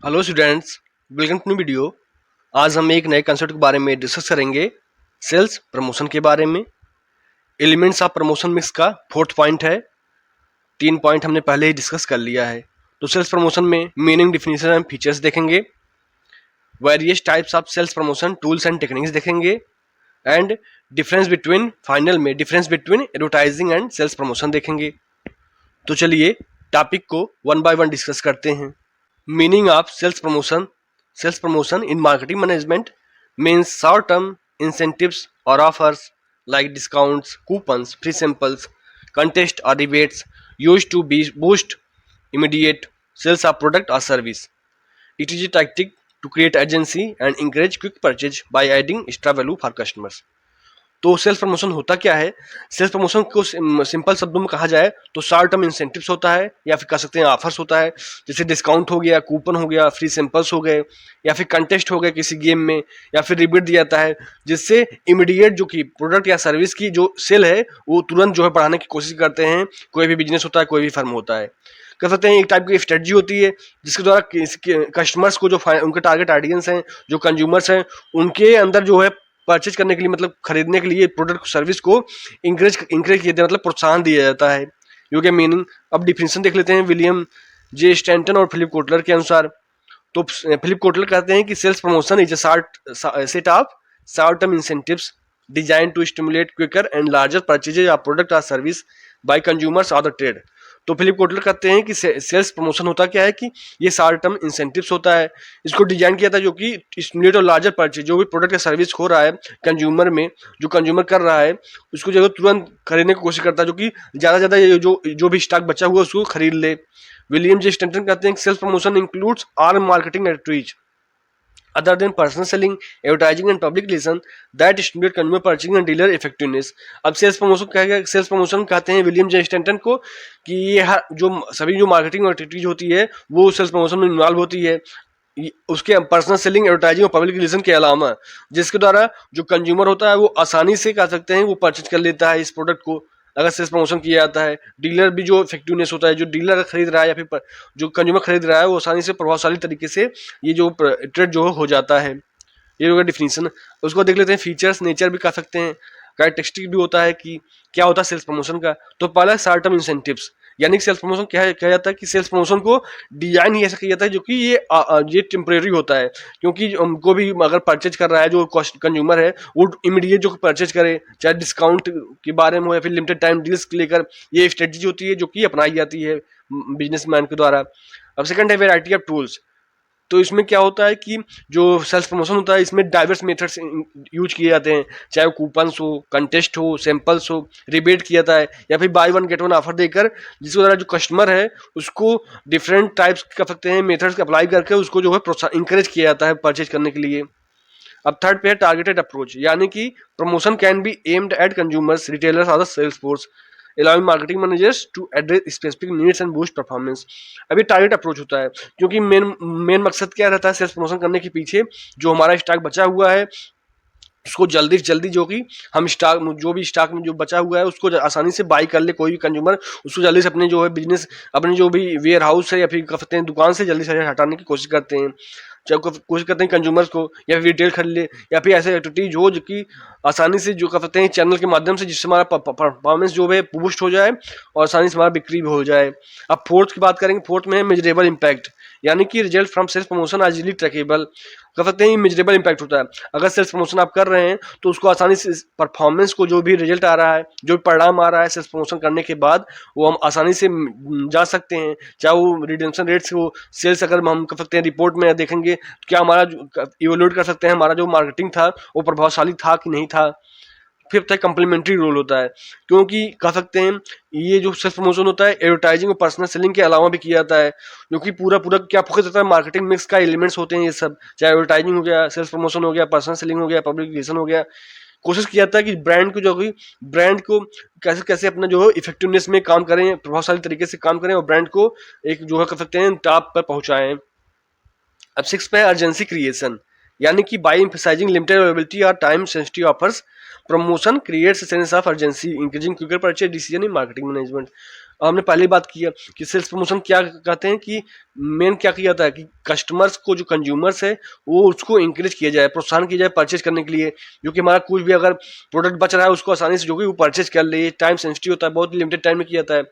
Hello students, welcome to new video. आज हम एक नए कंसेप्ट के बारे में डिस्कस करेंगे, सेल्स प्रमोशन के बारे में। एलिमेंट्स ऑफ प्रमोशन मिक्स का फोर्थ पॉइंट है। 3 पॉइंट हमने पहले ही डिस्कस कर लिया है। तो सेल्स प्रमोशन में मीनिंग, डिफिनीशन एंड फीचर्स देखेंगे, various types of sales promotion tools and techniques देखेंगे, एंड डिफरेंस बिटवीन, फाइनल में difference between advertising and sales promotion देखेंगे। तो चलिए टॉपिक को वन बाय वन डिस्कस करते हैं। Meaning of sales promotion. Sales promotion in marketing management means short-term incentives or offers like discounts, coupons, free samples, contests or rebates used to boost immediate sales of product or service. It is a tactic to create urgency and encourage quick purchase by adding extra value for customers. तो sales promotion होता क्या है? Sales promotion को simple शब्दों में कहा जाए तो शॉर्ट टर्म इंसेंटिव्स होता है, या फिर कह सकते हैं ऑफर्स होता है, जैसे डिस्काउंट हो गया, कूपन हो गया, फ्री सैंपल्स हो गए, या फिर कंटेस्ट हो गया किसी गेम में, या फिर रिबेट दिया जाता है, जिससे इमीडिएट जो कि प्रोडक्ट या सर्विस की जो सेल है वो तुरंत जो है बढ़ाने की कोशिश करते हैं। कोई भी बिजनेस होता है, कोई भी फर्म होता है, कह सकते हैं एक टाइप की स्ट्रेटजी होती है जिसके द्वारा कस्टमर्स को, जो उनके टारगेट ऑडियंस हैं, जो कंज्यूमर्स हैं, उनके अंदर जो है परचेज करने के लिए, मतलब खरीदने के लिए प्रोडक्ट सर्विस को इंकरेज किया जाता है, मतलब प्रोत्साहन दिया जाता है। यू के मीनिंग, अब डिफिनेशन देख लेते हैं विलियम जे स्टैंटन और फिलिप कोटलर के अनुसार। तो फिलिप कोटलर कहते हैं कि sales promotion is a set of short term incentives design to stimulate quicker and larger purchases of product और सर्विस बाय कंज्यूमर्स और द ट्रेड। तो फिलिप कोटलर कहते हैं कि सेल्स प्रमोशन होता क्या है कि ये शॉर्ट टर्म इंसेंटिव्स होता है, इसको डिजाइन किया था जो कि स्टिमुलेट और लार्जर परचेज, जो भी प्रोडक्ट या सर्विस हो रहा है कंज्यूमर में, जो कंज्यूमर कर रहा है उसको जो तुरंत खरीदने की कोशिश करता है, जो कि ज़्यादा ज़्यादा जो भी स्टॉक बचा हुआ उसको खरीद ले। विलियम जे स्टैंटन कहते हैं कि sales promotion includes all marketing activities other than personal selling, advertising and public relation that stimulate consumer purchasing and dealer effectiveness. अब सेल्स प्रमोशन क्या है? सेल्स प्रमोशन कहते हैं विलियम जे स्टैंटन को कि ये जो सभी जो मार्केटिंग एक्टिविटीज होती है वो सेल्स प्रमोशन में इन्वॉल्व होती है, उसके पर्सनल सेलिंग, एडवर्टाइजिंग और पब्लिक रिलेशन के अलावा, जिसके द्वारा जो कंज्यूमर होता है वो आसानी से कह सकते हैं वो परचेज कर लेता है इस प्रोडक्ट को अगर सेल्स प्रमोशन किया जाता है। डीलर भी जो इफेक्टिवनेस होता है, जो डीलर खरीद रहा है या फिर जो कंज्यूमर खरीद रहा है वो आसानी से, प्रभावशाली तरीके से ये जो ट्रेड जो हो जाता है। ये होगा डिफिनीशन। उसको देख लेते हैं फीचर्स, नेचर भी कह सकते हैं, कैरेक्टरिस्टिक भी होता है कि क्या होता है सेल्स प्रमोशन का। तो पहला शॉर्ट टर्म इंसेंटिव्स, यानी कि सेल्स प्रमोशन क्या कहा जाता है कि सेल्स प्रमोशन को डिजाइन ही ऐसा किया जाता है जो कि ये टेम्परेरी होता है, क्योंकि हमको भी अगर परचेज कर रहा है जो कंज्यूमर है वो इमीडिएट जो परचेज करे, चाहे डिस्काउंट के बारे में हो या फिर लिमिटेड टाइम डील्स लेकर, ये स्ट्रेटजी होती है जो कि अपनाई जाती है बिजनेसमैन के द्वारा। अब सेकंड है वेराइटी ऑफ टूल्स। तो इसमें क्या होता है कि जो सेल्स प्रमोशन होता है इसमें डाइवर्स मेथड्स यूज किए जाते हैं, चाहे वो कूपन्स हो, कंटेस्ट हो, सैंपल्स हो, रिबेट किया जाता है, या फिर bye one get one offer देकर, जिसके द्वारा जो कस्टमर है उसको डिफरेंट टाइप्स कर सकते हैं मेथड्स अप्लाई करके उसको जो है प्रोत्साहन, इंकरेज किया जाता है परचेज करने के लिए। अब थर्ड पे है टारगेटेड अप्रोच, यानी कि promotion can be aimed at consumers, retailers और the sales force, allowing marketing managers to address specific needs and boost performance। अभी टारगेट अप्रोच होता है, क्योंकि मेन मकसद क्या रहता है सेल्स प्रमोशन करने के पीछे, जो हमारा स्टॉक बचा हुआ है उसको जल्दी से जल्दी, जो कि हम स्टॉक, जो भी स्टॉक में जो बचा हुआ है उसको आसानी से बाई कर ले कोई भी कंज्यूमर, उसको जल्दी से अपने जो है बिजनेस, अपने जो भी वेयर हाउस है या फिर कहते हैं दुकान से जल्दी से हटाने की कोशिश करते हैं, चाहे कोशिश करते हैं कंज्यूमर्स को, या फिर रिटेल खरीद ले, या फिर ऐसे एक्टिविटीज हो जो कि आसानी से जो कहते हैं चैनल के माध्यम से, जिससे हमारा परफॉर्मेंस जो है बूस्ट हो जाए और आसानी से हमारा बिक्री भी हो जाए। अब फोर्थ की बात करेंगे, फोर्थ में है मेजरेबल इम्पैक्ट, यानी कि result from sales promotion are easily trackable. कह सकते हैं मेजरेबल इम्पैक्ट होता है, अगर सेल्स प्रमोशन आप कर रहे हैं तो उसको आसानी से परफॉर्मेंस को, जो भी रिजल्ट आ रहा है, जो भी परिणाम आ रहा है सेल्स प्रमोशन करने के बाद, वो हम आसानी से जा सकते हैं, चाहे वो रिडेम्पशन रेट्स हो, सेल्स अगर हम कह सकते हैं रिपोर्ट में देखेंगे क्या हमारा इवेल्युएट कर सकते हैं हमारा जो मार्केटिंग था वो प्रभावशाली था कि नहीं था। फिफ्थ है कंप्लीमेंट्री रोल होता है, क्योंकि कह सकते हैं ये जो सेल्स प्रमोशन होता है एडवर्टाइजिंग और पर्सनल सेलिंग के अलावा भी किया जाता है, जो कि पूरा क्या फोकस होता है मार्केटिंग मिक्स का एलिमेंट्स होते हैं ये सब, चाहे एडवर्टाइजिंग हो गया, सेल्स प्रमोशन हो गया, पर्सनल सेलिंग हो गया, पब्लिक रिलेशन हो गया। कोशिश किया जाता है कि ब्रांड को, जो कि ब्रांड को कैसे कैसे अपना जो है इफेक्टिवनेस में काम करें, प्रभावशाली तरीके से काम करें और ब्रांड को एक जो है कह सकते हैं टॉप पर पहुंचाएं। अब सिक्स पे अर्जेंसी क्रिएशन, यानी कि बाय एम्फसाइजिंग लिमिटेड अवेलेबिलिटी और time sensitive offers promotion creates sense of urgency increasing quicker purchase decision in marketing management. हमने पहले बात किया कि सेल्स प्रमोशन क्या कहते हैं कि मेन क्या किया जाता है कि कस्टमर्स को, जो कंज्यूमर्स है, वो उसको इंकरेज किया जाए, प्रोत्साहन किया जाए परचेज करने के लिए, जो कि हमारा कुछ भी अगर प्रोडक्ट बच रहा है उसको आसानी से जो कि वो परचेज कर ले। टाइम सेंसिटिव होता है, बहुत लिमिटेड टाइम में किया जाता है,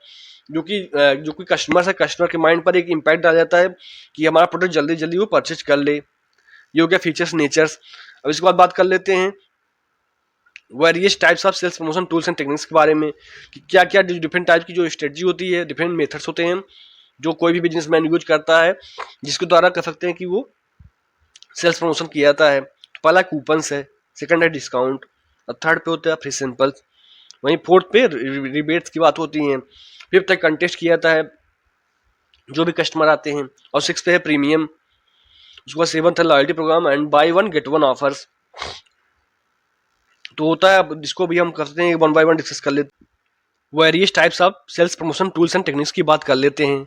जो कि कस्टमर्स है, कस्टमर के माइंड पर एक इम्पैक्ट आ जाता है कि हमारा प्रोडक्ट जल्दी जल्दी वो परचेज कर ले। ये हो गया फीचर्स, नेचर्स। अब इसके बाद बात कर लेते हैं various types of sales promotion tools and techniques के बारे में कि क्या क्या डिफरेंट टाइप की जो स्ट्रेटजी होती है, डिफरेंट मेथड्स होते हैं जो कोई भी बिजनेसमैन यूज करता है, जिसके द्वारा कर सकते हैं कि वो सेल्स प्रमोशन किया जाता है। तो पहला कूपन्स है, सेकंड है डिस्काउंट, और थर्ड पे होता है फ्री सैंपल्स, वहीं फोर्थ पे रिबेट्स की बात होती है, फिफ्थ है कंटेस्ट किया जाता है जो भी कस्टमर आते हैं, और सिक्स पे है प्रीमियम, उसके बाद सेवंथ है loyalty programme and buy one get one offers. तो होता है, अब जिसको भी हम करते हैं वन बाय वन डिस्कस कर लेते हैं। Various types of sales promotion tools and techniques की बात कर लेते हैं।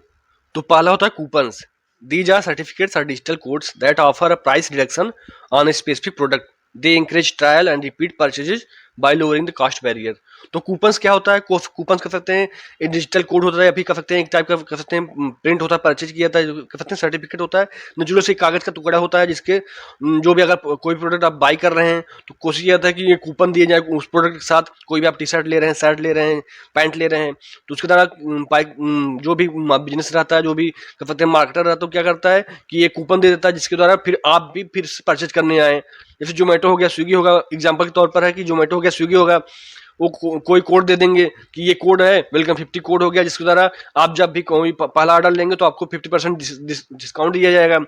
तो पहला होता है coupons. These are certificates or digital codes that offer a price reduction on a specific product. They encourage trial and repeat purchases by lowering the cost barrier. तो कूपन्स क्या होता है? कूपन्स कर सकते हैं एक डिजिटल कोड होता है, या फिर कर सकते हैं एक टाइप का कर सकते हैं प्रिंट होता है, परचेज किया जाता है, कर सकते हैं सर्टिफिकेट होता है, नेचुरल से कागज का टुकड़ा होता है जिसके जो भी अगर कोई प्रोडक्ट आप बाई कर रहे हैं तो कोशिश ये था कि ये कूपन दिए जाए उस प्रोडक्ट के साथ। कोई भी आप टी शर्ट ले रहे हैं, शर्ट ले रहे हैं, पैंट ले रहे हैं, तो उसके द्वारा जो भी बिजनेस रहता है, जो भी कर सकते हैं मार्केटर रहता है, तो क्या करता है कि ये कूपन दे देता है जिसके द्वारा फिर आप भी फिर परचेज करने आए। जैसे जोमेटो हो गया, स्विगी होगा, एग्जाम्पल के तौर पर है कि जोमेटो हो गया, स्विगी होगा, वो कोई कोड दे देंगे कि ये कोड है वेलकम 50 कोड हो गया, जिसके द्वारा आप जब भी कोई पहला ऑर्डर लेंगे तो आपको 50% डिस्काउंट दिया जाएगा।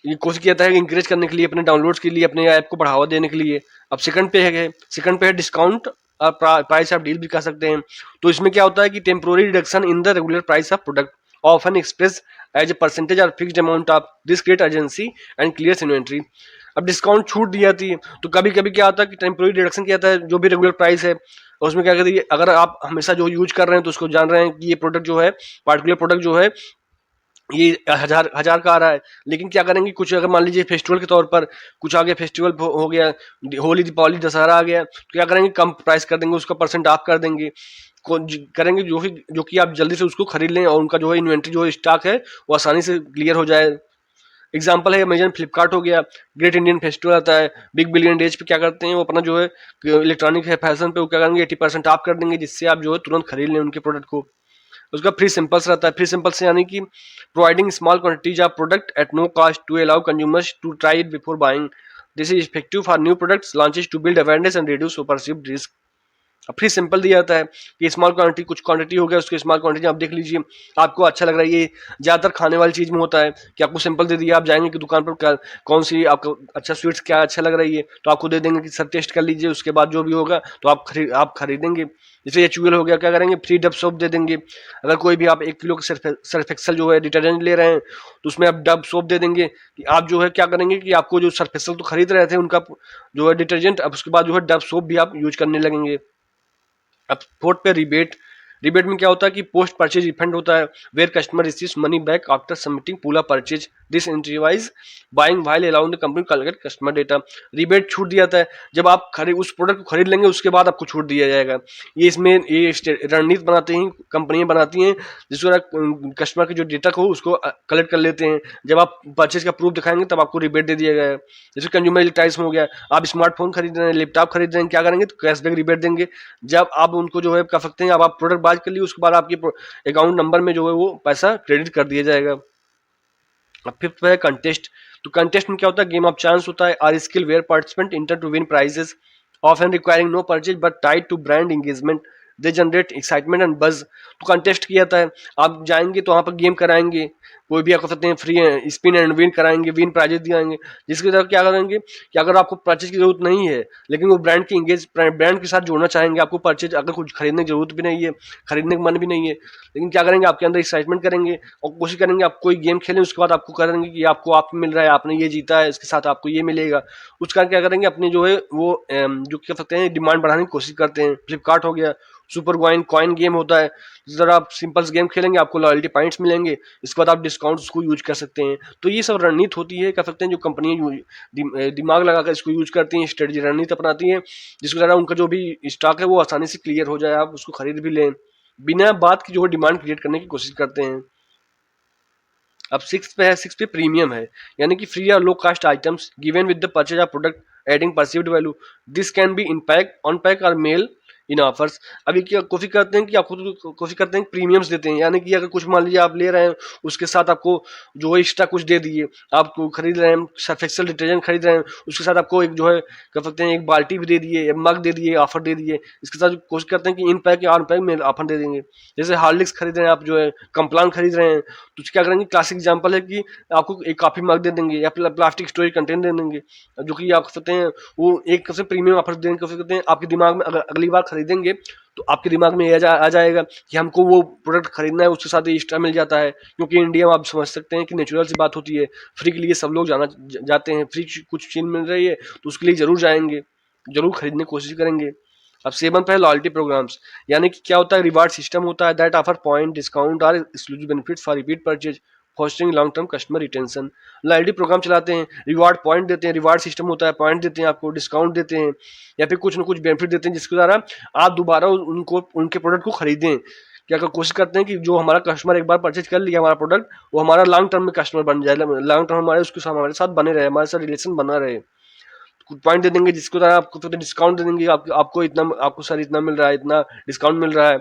ये कोशिश किया था इंकरेज करने के लिए, अपने डाउनलोड्स के लिए, अपने ऐप को बढ़ावा देने के लिए। अब सेकंड पे है डिस्काउंट, प्राइस ऑफ डील भी कह सकते हैं। तो इसमें क्या होता है कि temporary reduction in the regular price of product often express as a percentage और fixed amount of this create urgency and clears inventory. अब डिस्काउंट छूट दी जाती है, तो कभी कभी क्या होता है कि टेम्पोररी रिडक्शन किया जाता है जो भी रेगुलर प्राइस है, और उसमें क्या कहते हैं अगर आप हमेशा जो यूज कर रहे हैं तो उसको जान रहे हैं कि ये प्रोडक्ट जो है, पार्टिकुलर प्रोडक्ट जो है ये हजार का आ रहा है, लेकिन क्या करेंगे कुछ अगर मान लीजिए फेस्टिवल के तौर पर कुछ आगे फेस्टिवल हो गया, होली, दीपावली, दशहरा आ गया, तो क्या करेंगे कम प्राइस कर देंगे, उसका परसेंट ऑफ कर देंगे, करेंगे जो कि आप जल्दी से उसको खरीद लें और उनका जो है इन्वेंट्री जो स्टॉक है वो आसानी से क्लियर हो जाए। एग्जाम्पल है अमेजन, फ्लिपकार्ट हो गया, ग्रेट इंडियन फेस्टिवल आता है, बिग बिलियन डेज पे क्या करते हैं वो अपना जो है इलेक्ट्रॉनिक है फैशन पे वो क्या करेंगे 80% ऑफ कर देंगे, जिससे आप जो है तुरंत खरीद लें उनके प्रोडक्ट को। उसका फ्री सिंपल्स रहता है, फ्री सिंपल्स यानी कि providing small quantities of product at no cost to allow consumers to try it before buying. This is effective for new products launches to build awareness and reduce perceived risk. Free sample दिया जाता है कि small quantity, कुछ quantity हो गया उसके small quantity आप देख लीजिए, आपको अच्छा लग रहा है, ये ज़्यादातर खाने वाली चीज़ में होता है कि आपको सिंपल दे दिया, आप जाएंगे कि दुकान पर कौन सी आपको अच्छा स्वीट्स क्या अच्छा लग रही है तो आपको दे देंगे कि सर टेस्ट कर लीजिए, उसके बाद जो भी होगा तो आप खरीदेंगे। जैसे एचयूएल हो गया, क्या करेंगे फ्री डब सोप दे देंगे। अगर कोई भी आप 1 किलो के सर्फ एक्सल जो है डिटर्जेंट ले रहे हैं तो उसमें आप डब सोप दे देंगे कि आप जो है क्या करेंगे कि आपको जो सर्फ एक्सल तो खरीद रहे थे उनका जो है डिटर्जेंट, अब उसके बाद जो है डब सोप भी आप यूज करने लगेंगे। अब फोर्थ पे रिबेट में क्या होता है कि पोस्ट परचेज रिफंड होता है, where customer receives money back after submitting पूरा परचेज, दिस इंक्रीवाइज buying while allowing the company collect customer data. Rebate छूट दिया जाता है, जब आप उस प्रोडक्ट को खरीद लेंगे उसके बाद आपको छूट दिया जाएगा। ये इसमें ये रणनीति बनाते हैं, कंपनियां बनाती हैं जिसको कस्टमर के जो डेटा को उसको कलेक्ट कर लेते हैं। जब आप परचेज का प्रूफ दिखाएंगे तब आपको रिबेट दे दिया गया है। जैसे कंज्यूमर इलेक्ट्रॉनिक्स हो गया, आप स्मार्टफोन खरीद रहे हैं, लैपटॉप खरीद रहे हैं, क्या करेंगे तो कैशबैक रिबेट देंगे। जब आप उनको जो है कर सकते हैं, अब आप प्रोडक्ट बाय कर लिए उसके बाद आपके अकाउंट नंबर में जो है वो पैसा क्रेडिट कर दिया जाएगा। अब फिफ्थ है कंटेस्ट। तो कंटेस्ट में क्या होता है, गेम ऑफ चांस होता है, or skill where participant enter to win prizes often requiring no purchase but tied to brand engagement, they generate excitement and buzz. तो कंटेस्ट किया जाता है, आप जाएंगे तो वहाँ पर गेम कराएंगे, कोई भी आप कर सकते हैं फ्री स्पिन एंड विन कराएंगे, विन प्राइजेस दिलाएंगे, जिसके द्वारा क्या करेंगे कि अगर आपको परचेज की जरूरत नहीं है लेकिन वो ब्रांड के साथ जोड़ना चाहेंगे, आपको परचेज अगर कुछ खरीदने की जरूरत भी नहीं है, खरीदने का मन भी नहीं है, लेकिन क्या करेंगे आपके अंदर एक्साइटमेंट करेंगे और कोशिश करेंगे आप कोई गेम खेलें, उसके बाद आपको करेंगे कि आपको आप मिल रहा है, आपने ये जीता है, इसके साथ आपको ये मिलेगा। उसका क्या करेंगे अपने जो है वो जो कह सकते हैं डिमांड बढ़ाने की कोशिश करते हैं। फ्लिपकार्ट हो गया, सुपर कॉइन गेम होता है, जिस तरह आप सिंपल्स गेम खेलेंगे आपको लॉयल्टी पॉइंट्स मिलेंगे, इसके बाद आप डिस्काउंट उसको यूज कर सकते हैं। तो ये सब रणनीति होती है, कह सकते हैं जो कंपनियां दिमाग लगाकर इसको यूज करती हैं, स्ट्रेटजी रणनीति अपनाती हैं, जिसके द्वारा उनका जो भी स्टॉक है वो आसानी से क्लियर हो जाए, आप उसको खरीद भी लें, बिना बात की जो है डिमांड क्रिएट करने की कोशिश करते हैं। अब सिक्स पे है, सिक्स पे प्रीमियम है, यानी कि फ्री और low cost items given with the purchase of product adding perceived value, this can be in pack, on pack और मेल इन ऑफर्स। अभी क्या कोशिश करते हैं कि आपको कोशिश करते हैं प्रीमियम्स देते हैं, यानी कि अगर कुछ मान लीजिए आप ले रहे हैं, उसके साथ आपको जो है एक्स्ट्रा कुछ दे दिए, आप खरीद रहे हैं सर्फ एक्सेल डिटर्जेंट खरीद रहे हैं, उसके साथ आपको एक जो है कह सकते हैं एक बाल्टी भी दे दिए, मग दे दिए, ऑफर दे दिए, इसके साथ कोशिश करते हैं कि इन पैक या ऑन पैक में ऑफर दे देंगे। जैसे हार्लिक्स खरीद रहे हैं आप, जो है कंप्लान खरीद रहे हैं, तो क्या करेंगे, क्लासिक एग्जाम्पल है कि आपको एक कॉफी मग दे देंगे या प्लास्टिक स्टोरेज कंटेनर दे देंगे, जो कि आप कहते हैं वो एक सबसे प्रीमियम ऑफर देंगे, कहते हैं आपके दिमाग में अगर अगली बार खरीदेंगे तो आपके दिमाग में आ जाएगा कि हमको वो प्रोडक्ट खरीदना है, उसके साथ एक्स्ट्रा मिल जाता है, क्योंकि इंडिया में आप समझ सकते हैं कि नेचुरल सी बात होती है, फ्री के लिए सब लोग जाते हैं, फ्री कुछ चीज मिल रही है तो उसके लिए जरूर जाएंगे, जरूर खरीदने की कोशिश करेंगे। अब सेवन पे है लॉयल्टी प्रोग्राम्स, यानी कि क्या होता है, रिवार्ड सिस्टम होता है दैट ऑफर पॉइंट डिस्काउंट और exclusive benefit for repeat purchase fostering long term customer retention. Loyalty programme चलाते हैं, रिवार्ड पॉइंट देते हैं, रिवार्ड सिस्टम होता है, पॉइंट देते हैं आपको, डिस्काउंट देते हैं, या फिर कुछ ना कुछ बेनिफिट देते हैं जिसके द्वारा आप दोबारा उनको उनके प्रोडक्ट को खरीदें। क्या कोशिश करते हैं कि जो हमारा कस्टमर एक बार परचेज कर लिया हमारा प्रोडक्ट, वो हमारा लॉन्ग टर्म में कस्टमर बन जाए, लॉन्ग टर्म हमारे साथ बने रहे, हमारे साथ रिलेशन बना रहे। पॉइंट दे देंगे जिसको आपको तो डिस्काउंट दे देंगे, आपको इतना, आपको सर इतना मिल रहा है, इतना डिस्काउंट मिल रहा है।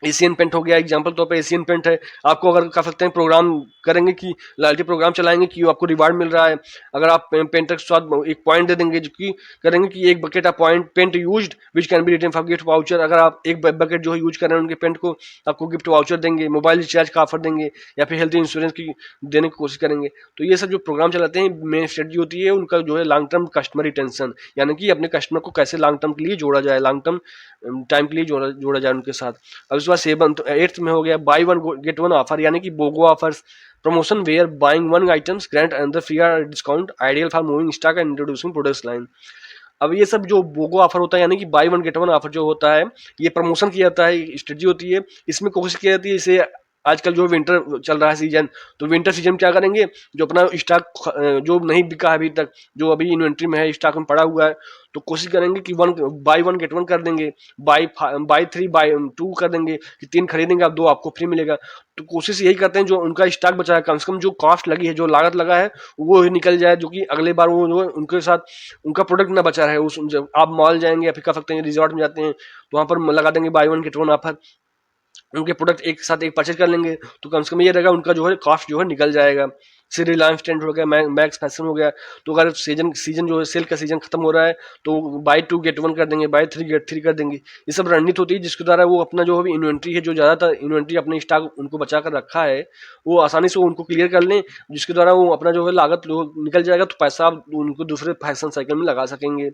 एशियन पेंट हो गया एग्जांपल तौर पे, एशियन पेंट है, आपको अगर कह सकते हैं प्रोग्राम करेंगे कि लॉयल्टी प्रोग्राम चलाएंगे कि आपको रिवार्ड मिल रहा है, अगर आप पेंट के साथ एक पॉइंट दे देंगे जो कि करेंगे कि एक bucket of point paint used which can be return for gift voucher, अगर आप एक बकेट जो है यूज कर रहे हैं उनके पेंट को, आपको गिफ्ट वाउचर देंगे, मोबाइल रिचार्ज का ऑफर देंगे, या फिर हेल्थ इंश्योरेंस की देने की कोशिश करेंगे। तो ये सब जो प्रोग्राम चलाते हैं मेन स्ट्रेटजी होती है उनका जो है लॉन्ग टर्म कस्टमर रिटेंशन, यानी कि अपने कस्टमर को कैसे लॉन्ग टर्म के लिए जोड़ा जाए, लॉन्ग टर्म टाइम के लिए जोड़ा जाए उनके साथ। अब इसके बाद सेवन तो एट्थ में हो गया buy one get one offer, यानी कि BOGO offers, promotion where buying one items grant another free और discount ideal for moving stock and introducing products line. अब ये सब जो बोगो ऑफर होता है, यानी कि by one get one offer जो होता है, ये प्रमोशन किया जाता है, स्ट्रेटजी होती है, इसमें कोशिश की जाती है, इसे आजकल जो विंटर चल रहा है सीजन, तो विंटर सीजन क्या करेंगे, जो अपना स्टॉक जो नहीं बिका है अभी तक, जो अभी इन्वेंट्री में है, स्टॉक में पड़ा हुआ है, तो कोशिश करेंगे कि बाई वन गेट वन कर देंगे, बाई थ्री बाई टू कर देंगे, कि 3 खरीदेंगे आप 2 आपको फ्री मिलेगा। तो कोशिश यही करते हैं जो उनका स्टॉक बचा है, कम से कम जो कॉस्ट लगी है, जो लागत लगा है वो ही निकल जाए, जो कि अगले बार वो जो उनके साथ उनका प्रोडक्ट ना बचा रहे। उस जब आप मॉल जाएंगे या फिर कह सकते हैं रिजॉर्ट में जाते हैं तो वहाँ पर लगा देंगे by one get one offer, उनके प्रोडक्ट एक साथ एक परचेज कर लेंगे, तो कम से कम ये रहेगा उनका जो है कॉस्ट जो है निकल जाएगा। से रिलायंस ट्रेंड हो गया, मैक्स फैशन हो गया, तो अगर सीजन जो है सेल का सीजन खत्म हो रहा है तो बाई टू गेट वन कर देंगे, बाई थ्री गेट थ्री कर देंगे। ये सब रणनीति होती है जिसके द्वारा वो अपना जो भी इन्वेंट्री है, जो ज़्यादातर इन्वेंट्री अपने स्टॉक उनको बचा कर रखा है, वो आसानी से उनको क्लियर कर लें, जिसके द्वारा वो अपना जो है लागत जो निकल जाएगा, तो पैसा आप उनको दूसरे फैशन साइकिल में लगा सकेंगे।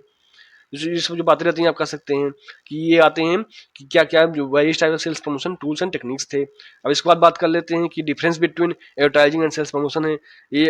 ये सब जो बातें रहती हैं आप कर सकते हैं कि ये आते हैं कि क्या क्या जो various type of sales promotion tools and techniques थे। अब इसके बाद बात कर लेते हैं कि difference between advertising and sales promotion है। ये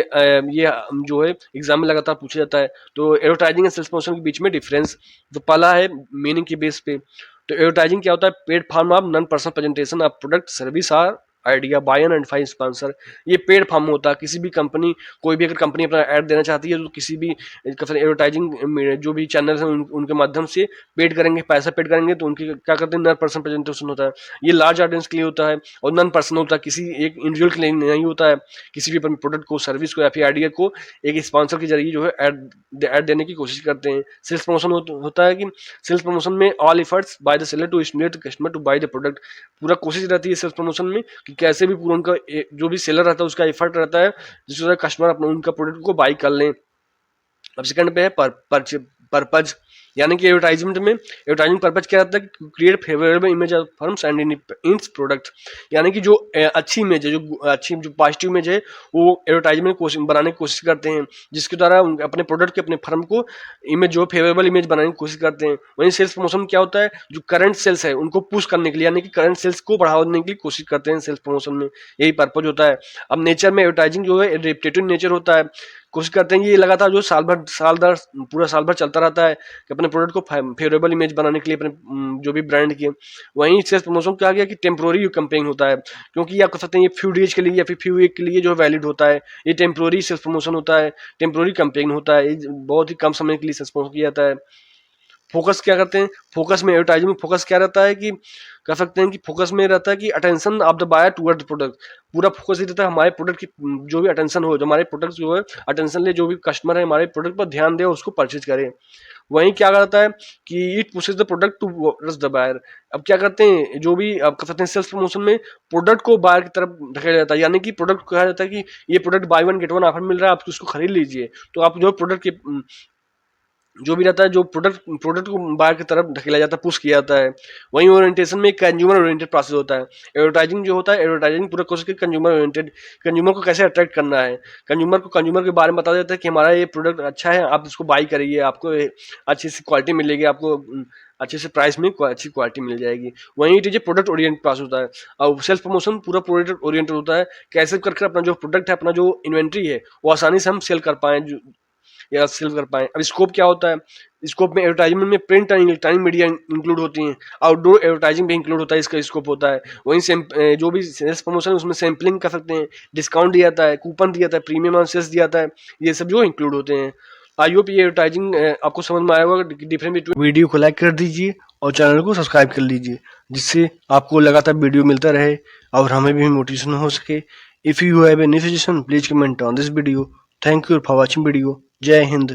जो है एग्जाम में लगातार पूछा जाता है। तो एडवर्टाइजिंग एंड सेल्स प्रमोशन के बीच में डिफरेंस, तो पहला है मीनिंग के बेस पे। तो एडवर्टाइजिंग क्या होता है, paid form of non personal presentation of product service or idea by an identified sponsor. ये पेड फॉर्म होता है, किसी भी कंपनी, कोई भी अगर कंपनी अपना ऐड देना चाहती है तो किसी भी एडवर्टाइजिंग जो भी चैनल है उनके माध्यम से पेड करेंगे, पैसा पेड करेंगे, तो उनके क्या करते हैं नॉन पर्सनल प्रेजेंटेशन होता है। ये लार्ज ऑडियंस के लिए होता है और नॉन पर्सनल होता है, किसी एक इंडिविजुअल के लिए नहीं होता है। किसी भी अपने प्रोडक्ट को, सर्विस को या फिर आइडिया को एक स्पॉन्सर के जरिए जो है ऐड देने की कोशिश करते हैं। सेल्स प्रमोशन होता है कि सेल्स प्रमोशन में all efforts by the seller to stimulate the customer to buy the product. पूरा कोशिश रहती है सेल्स प्रमोशन में कि कैसे भी पूरा उनका जो भी सेलर रहता है उसका एफर्ट रहता है जिससे वजह कस्टमर अपना उनका प्रोडक्ट को बाई कर लें। अब सेकंड पे है पर्पज, यानी कि एडवर्टाइजमेंट में एडवर्टाइजिंग पर्पज क्या रहता है, create favourable image of firms and it's product, यानी कि जो अच्छी इमेज है, जो अच्छी जो पॉजिटिव इमेज है वो एडवर्टाइजमेंट कोशिश बनाने की कोशिश करते हैं, जिसके द्वारा अपने प्रोडक्ट के, अपने फर्म को इमेज जो फेवरेबल इमेज बनाने की कोशिश करते हैं। वहीं सेल्स प्रमोशन क्या होता है, जो करंट सेल्स है उनको पुश करने के लिए, यानी कि करंट सेल्स को बढ़ावा देने के लिए कोशिश करते हैं सेल्स प्रमोशन में, यही पर्पज होता है। अब नेचर में एडवर्टाइजिंग जो है रेपिटेटिव नेचर होता है, कोशिश करते हैं ये लगातार जो पूरा साल भर चलता रहता है कि अपने अपने प्रोडक्ट को फेवरेबल इमेज बनाने के लिए अपने जो भी ब्रांड की। वहीं सेल्स प्रमोशन क्या गया कि टेम्प्रोरी कैंपेन होता है, क्योंकि आप कह सकते हैं ये फ्यू डेज के लिए या फिर फ्यू वीक के लिए जो वैलिड होता है। ये टेम्प्रोरी सेल्स प्रमोशन होता है, टेम्प्रोरी कैंपेन होता है, ये बहुत ही कम समय के लिए सेल्स प्रमोशन किया जाता है। फोकस क्या करते हैं, फोकस में एडवर्टाइजिंग में फोकस क्या रहता है कि कह सकते हैं कि फोकस में रहता है कि attention of the buyer toward the product. पूरा फोकस ये रहता है हमारे प्रोडक्ट की जो भी अटेंशन हो, जो हमारे प्रोडक्ट जो है अटेंशन ले, जो भी कस्टमर है हमारे प्रोडक्ट पर ध्यान दे और उसको परचेज करे। वहीं क्या करता है कि it pushes the product to rush the buyer. अब क्या करते हैं जो भी आप कह सकते हैं सेल्स प्रमोशन में प्रोडक्ट को बायर की तरफ ढकेला जाता है, यानी कि प्रोडक्ट को कहा जाता है कि ये product buy one get one offer मिल रहा है, आप उसको खरीद लीजिए। तो आप जो प्रोडक्ट के जो भी रहता है, जो प्रोडक्ट को बाहर की तरफ ढकेला जाता है, पुश किया जाता है। वहीं ओरिएंटेशन में एक कंज्यूमर ओरिएंटेड प्रोसेस होता है। एडवर्टाइजिंग जो होता है, एडवर्टाइजिंग पूरा कोशिश की कंज्यूमर ओरिएंटेड, कंज्यूमर को कैसे अट्रैक्ट करना है, कंज्यूमर के बारे में बता देता है कि हमारा ये प्रोडक्ट अच्छा है, आप इसको बाई करिए, आपको अच्छी सी क्वालिटी मिलेगी, आपको अच्छे से प्राइस में अच्छी क्वालिटी मिल जाएगी। वहीं it is a product oriented process होता है। और सेल्फ प्रमोशन पूरा प्रोडक्ट ओरिएंटेड होता है, कैसे करके अपना जो प्रोडक्ट है, अपना जो इन्वेंट्री है, वो आसानी से हम सेल कर पाएं या सेल कर पाएं। अब स्कोप क्या होता है, स्कोप में एडवर्टाइजमेंट में print and electronic media include होती हैं, आउटडोर एडवर्टाइजिंग भी इंक्लूड होता है, इसका स्कोप होता है। वहीं जो भी सेल्स प्रमोशन है उसमें सैम्पलिंग कर सकते हैं, डिस्काउंट दिया जाता है, कूपन दिया जाता है, प्रीमियम ऑन सेल्स दिया जाता है, ये सब जो इंक्लूड होते हैं। आई होप ये एडवर्टाइजिंग आपको समझ में आया होगा डिफरेंस बिटवीन। वीडियो को लाइक कर दीजिए और चैनल को सब्सक्राइब कर लीजिए, जिससे आपको लगातार वीडियो मिलता रहे और हमें भी मोटिवेशन हो सके। If you have any suggestion please comment on this video. Thank you for watching video. जय हिंद।